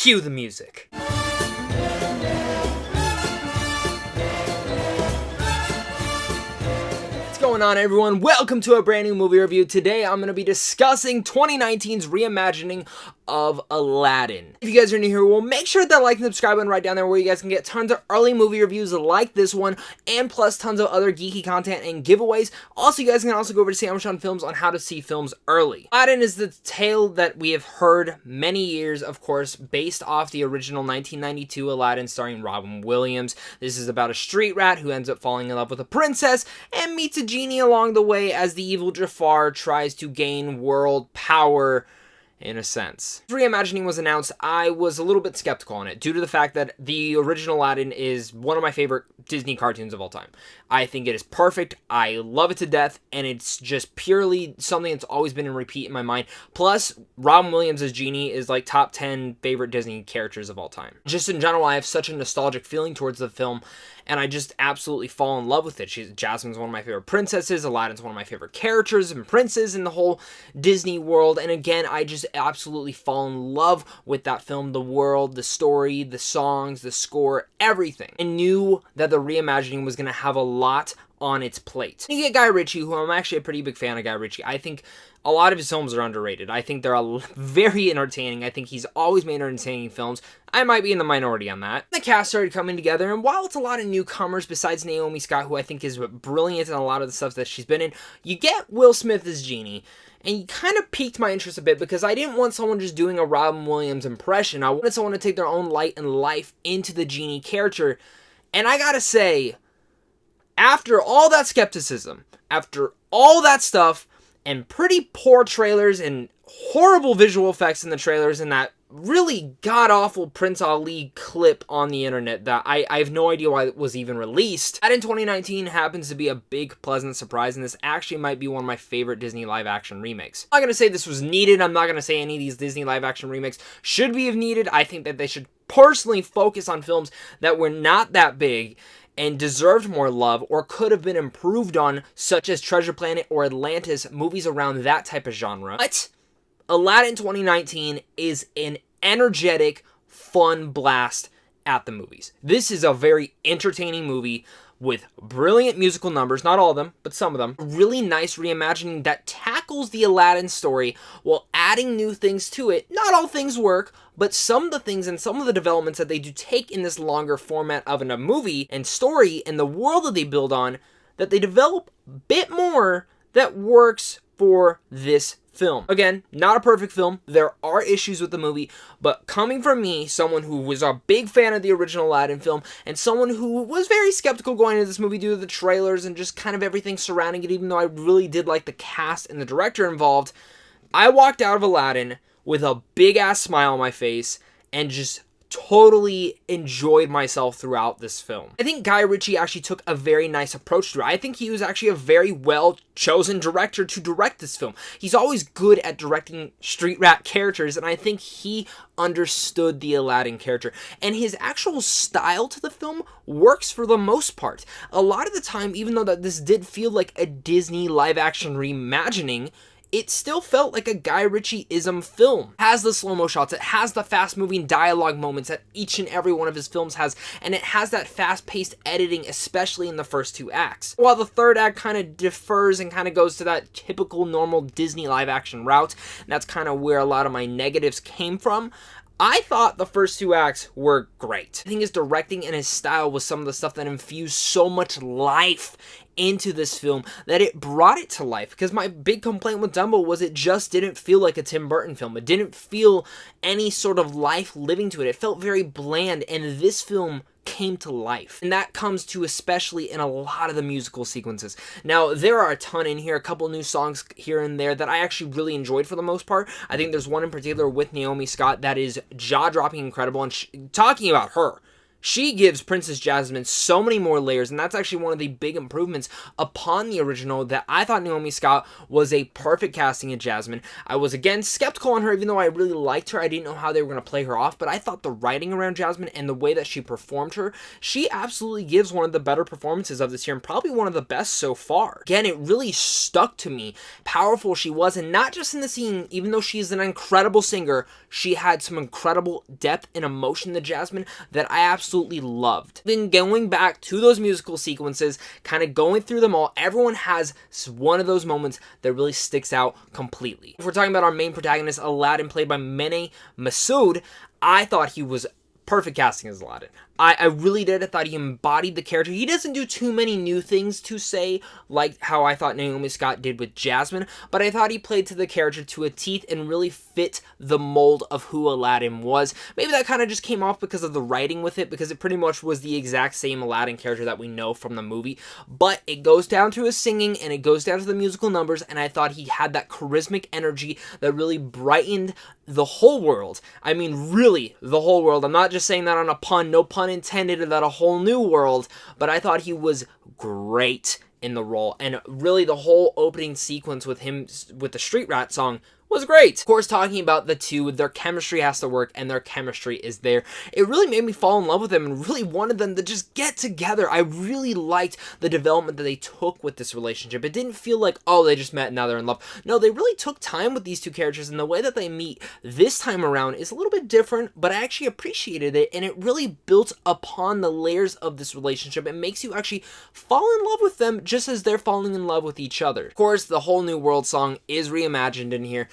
Cue the music. What's going on, everyone? Welcome to a brand new movie review. Today I'm going to be discussing 2019's reimagining of Aladdin. If you guys are new here, well, make sure that like and subscribe button right down there where you guys can get tons of early movie reviews like this one, and plus tons of other geeky content and giveaways. Also, you guys can also go over to Sandwich on Films on how to see films early. Aladdin is the tale that we have heard many years, of course, based off the original 1992 Aladdin starring Robin Williams. This is about a street rat who ends up falling in love with a princess and meets a genie along the way as the evil Jafar tries to gain world power. In a sense. Reimagining was announced, I was a little bit skeptical on it due to the fact that the original Aladdin is one of my favorite Disney cartoons of all time. I think it is perfect, I love it to death, and it's just purely something that's always been in repeat in my mind. Plus, Robin Williams as Genie is like top 10 favorite Disney characters of all time. Just in general, I have such a nostalgic feeling towards the film, and I just absolutely fall in love with it. Jasmine's one of my favorite princesses, Aladdin's one of my favorite characters and princes in the whole Disney world, and again, I just absolutely fall in love with that film, the world, the story, the songs, the score, everything. I knew that the reimagining was going to have a lot on its plate. You get Guy Ritchie, who I'm actually a pretty big fan of Guy Ritchie. I think a lot of his films are underrated. I think they're very entertaining. I think he's always made entertaining films. I might be in the minority on that. The cast started coming together, and while it's a lot of newcomers besides Naomi Scott, who I think is brilliant in a lot of the stuff that she's been in, you get Will Smith as Genie. And he kind of piqued my interest a bit because I didn't want someone just doing a Robin Williams impression. I wanted someone to take their own light and life into the Genie character. And I gotta say, after all that skepticism, after all that stuff, and pretty poor trailers and horrible visual effects in the trailers and that really god-awful Prince Ali clip on the internet that I have no idea why it was even released. That in 2019 happens to be a big, pleasant surprise, and this actually might be one of my favorite Disney live-action remakes. I'm not going to say this was needed. I'm not going to say any of these Disney live-action remakes should be needed. I think that they should personally focus on films that were not that big and deserved more love or could have been improved on, such as Treasure Planet or Atlantis, movies around that type of genre. But Aladdin 2019 is an energetic, fun blast at the movies. This is a very entertaining movie with brilliant musical numbers, not all of them, but some of them. A really nice reimagining that tackles the Aladdin story while adding new things to it. Not all things work, but some of the things and some of the developments that they do take in this longer format of a movie and story and the world that they build on, that they develop a bit more that works for this film. Again, not a perfect film. There are issues with the movie, but coming from me, someone who was a big fan of the original Aladdin film, and someone who was very skeptical going into this movie due to the trailers and just kind of everything surrounding it, even though I really did like the cast and the director involved, I walked out of Aladdin with a big-ass smile on my face and just totally enjoyed myself throughout this film. I think Guy Ritchie actually took a very nice approach to it. I think he was actually a very well-chosen director to direct this film. He's always good at directing street rat characters, and I think he understood the Aladdin character. And his actual style to the film works for the most part. A lot of the time, even though that this did feel like a Disney live-action reimagining, it still felt like a Guy Ritchie-ism film. It has the slow-mo shots, it has the fast-moving dialogue moments that each and every one of his films has, and it has that fast-paced editing, especially in the first two acts. While the third act kind of differs and kind of goes to that typical normal Disney live-action route, and that's kind of where a lot of my negatives came from, I thought the first two acts were great. I think his directing and his style was some of the stuff that infused so much life into this film that it brought it to life. Because my big complaint with Dumbo was it just didn't feel like a Tim Burton film. It didn't feel any sort of life living to it. It felt very bland, and this film came to life. And that comes to especially in a lot of the musical sequences. Now, there are a ton in here, a couple new songs here and there that I actually really enjoyed for the most part. I think there's one in particular with Naomi Scott that is jaw-dropping incredible, and talking about her, She gives Princess Jasmine so many more layers, and that's actually one of the big improvements upon the original, that I thought Naomi Scott was a perfect casting of Jasmine. I was, again, skeptical on her, even though I really liked her. I didn't know how they were going to play her off, but I thought the writing around Jasmine and the way that she performed her, she absolutely gives one of the better performances of this year, and probably one of the best so far. Again, it really stuck to me, powerful she was, and not just in the scene. Even though she's an incredible singer, she had some incredible depth and emotion to Jasmine that I absolutely loved. Then going back to those musical sequences, kind of going through them all, everyone has one of those moments that really sticks out completely. If we're talking about our main protagonist, Aladdin, played by Mene Massoud, I thought he was perfect casting as Aladdin. I really did. I thought he embodied the character. He doesn't do too many new things to say, like how I thought Naomi Scott did with Jasmine, but I thought he played to the character to a teeth and really fit the mold of who Aladdin was. Maybe that kind of just came off because of the writing with it, because it pretty much was the exact same Aladdin character that we know from the movie, but it goes down to his singing and it goes down to the musical numbers, and I thought he had that charismatic energy that really brightened the whole world. I mean, really, the whole world. I'm not just saying that on a pun, no pun intended, that a whole new world, but I thought he was great in the role, and really the whole opening sequence with him with the Street Rat song was great. Of course, talking about the two, their chemistry has to work, and their chemistry is there. It really made me fall in love with them and really wanted them to just get together. I really liked the development that they took with this relationship. It didn't feel like, oh, they just met and now they're in love. No, they really took time with these two characters, and the way that they meet this time around is a little bit different, but I actually appreciated it, and it really built upon the layers of this relationship. It makes you actually fall in love with them just as they're falling in love with each other. Of course, the Whole New World song is reimagined in here,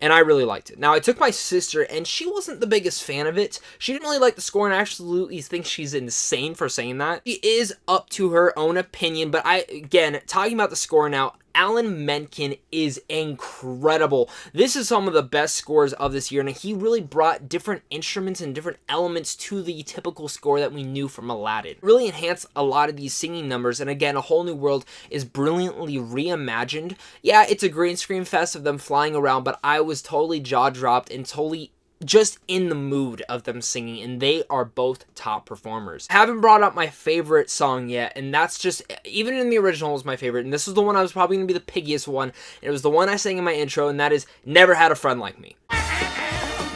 and I really liked it. Now, I took my sister, and she wasn't the biggest fan of it. She didn't really like the score, and I absolutely think she's insane for saying that. She is up to her own opinion, but again, talking about the score now, Alan Menken is incredible. This is some of the best scores of this year, and he really brought different instruments and different elements to the typical score that we knew from Aladdin. Really enhanced a lot of these singing numbers, and again, A Whole New World is brilliantly reimagined. Yeah, it's a green screen fest of them flying around, but I was totally jaw-dropped and totally just in the mood of them singing, and they are both top performers. I haven't brought up my favorite song yet, and that's just, even in the original, was my favorite, and this was the one I was probably going to be the piggiest one. It was the one I sang in my intro, and that is Never Had a Friend Like Me.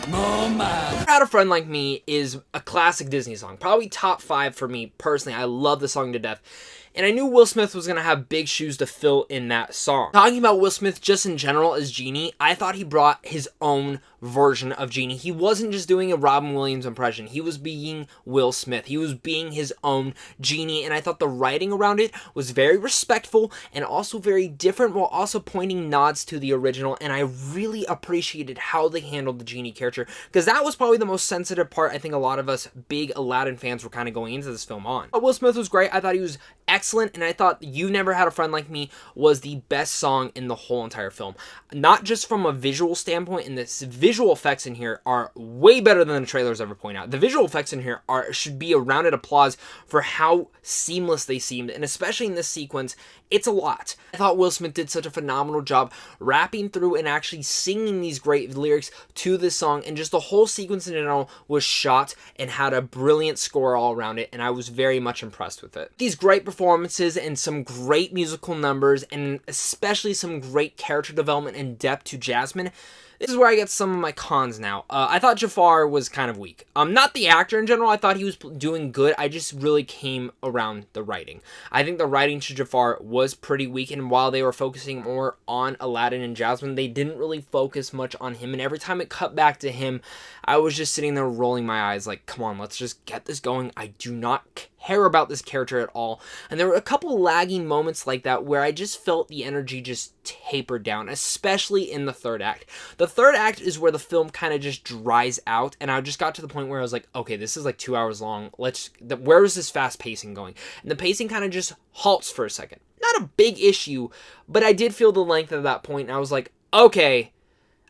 Never Had a Friend Like Me is a classic Disney song, probably top 5 for me personally. I love the song to death. And I knew Will Smith was going to have big shoes to fill in that song. Talking about Will Smith just in general as Genie, I thought he brought his own version of Genie. He wasn't just doing a Robin Williams impression. He was being Will Smith. He was being his own Genie, and I thought the writing around it was very respectful and also very different, while also pointing nods to the original, and I really appreciated how they handled the Genie character, because that was probably the most sensitive part I think a lot of us big Aladdin fans were kind of going into this film on. But Will Smith was great. I thought he was excellent, and I thought You Never Had a Friend Like Me was the best song in the whole entire film. Not just from a visual standpoint, and the visual effects in here are way better than the trailers ever point out. The visual effects in here should be a rounded applause for how seamless they seemed, and especially in this sequence, it's a lot. I thought Will Smith did such a phenomenal job rapping through and actually singing these great lyrics to this song, and just the whole sequence in general was shot and had a brilliant score all around it, and I was very much impressed with it. These great performances and some great musical numbers, and especially some great character development and depth to Jasmine. This is where I get some of my cons now. I thought Jafar was kind of weak. Not the actor in general. I thought he was doing good. I just really came around the writing. I think the writing to Jafar was pretty weak, and while they were focusing more on Aladdin and Jasmine, they didn't really focus much on him, and every time it cut back to him, I was just sitting there rolling my eyes like, come on, let's just get this going. I do not care about this character at all. And there were a couple lagging moments like that where I just felt the energy just taper down, especially in the third act. The third act is where the film kind of just dries out, and I just got to the point where I was like, okay, this is like 2 hours long. Where is this fast pacing going? And the pacing kind of just halts for a second. Not a big issue, but I did feel the length of that point, and I was like, okay,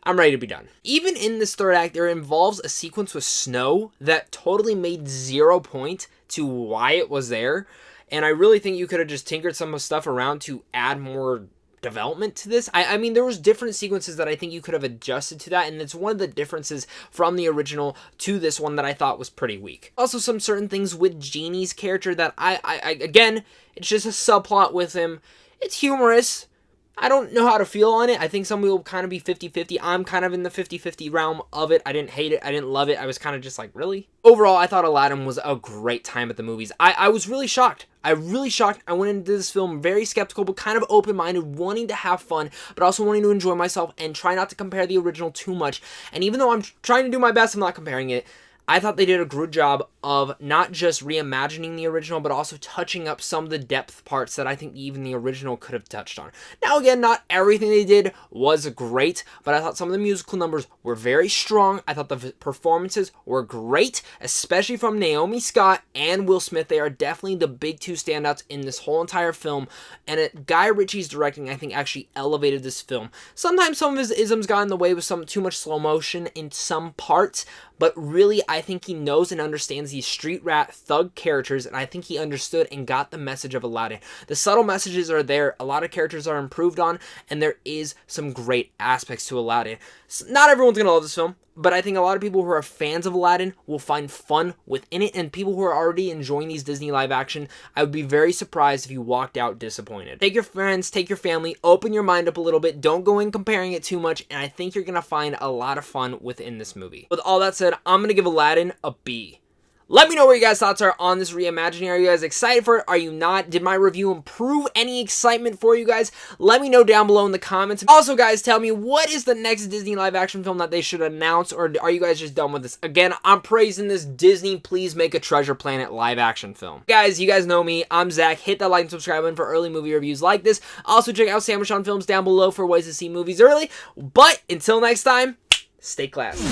I'm ready to be done. Even in this third act, there involves a sequence with snow that totally made 0 point to why it was there, and I really think you could have just tinkered some of stuff around to add more development to this. I mean, there was different sequences that I think you could have adjusted to that, and it's one of the differences from the original to this one that I thought was pretty weak. Also, some certain things with Genie's character that again, it's just a subplot with him. It's humorous. I don't know how to feel on it. I think some will kind of be 50-50. I'm kind of in the 50-50 realm of it. I didn't hate it. I didn't love it. I was kind of just like, really? Overall, I thought Aladdin was a great time at the movies. I was really shocked. I went into this film very skeptical, but kind of open-minded, wanting to have fun, but also wanting to enjoy myself and try not to compare the original too much. And even though I'm trying to do my best, I'm not comparing it. I thought they did a good job of not just reimagining the original, but also touching up some of the depth parts that I think even the original could have touched on. Now, again, not everything they did was great, but I thought some of the musical numbers were very strong. I thought the performances were great, especially from Naomi Scott and Will Smith. They are definitely the big two standouts in this whole entire film, and Guy Ritchie's directing, I think, actually elevated this film. Sometimes some of his isms got in the way with some too much slow motion in some parts, but really, I think he knows and understands these street rat thug characters, and I think he understood and got the message of Aladdin. The subtle messages are there, a lot of characters are improved on, and there is some great aspects to Aladdin. So not everyone's going to love this film, but I think a lot of people who are fans of Aladdin will find fun within it, and people who are already enjoying these Disney live action, I would be very surprised if you walked out disappointed. Take your friends, take your family, open your mind up a little bit, don't go in comparing it too much, and I think you're going to find a lot of fun within this movie. With all that said, I'm going to give Aladdin a B. Let me know what your guys' thoughts are on this reimagining. Are you guys excited for it? Are you not? Did my review improve any excitement for you guys? Let me know down below in the comments. Also, guys, tell me, what is the next Disney live action film that they should announce, or are you guys just done with this? Again, I'm praising this. Disney, please make a Treasure Planet live action film. Guys, you guys know me. I'm Zach. Hit that like and subscribe button for early movie reviews like this. Also, check out Sandwich on Films down below for ways to see movies early. But until next time, stay classy.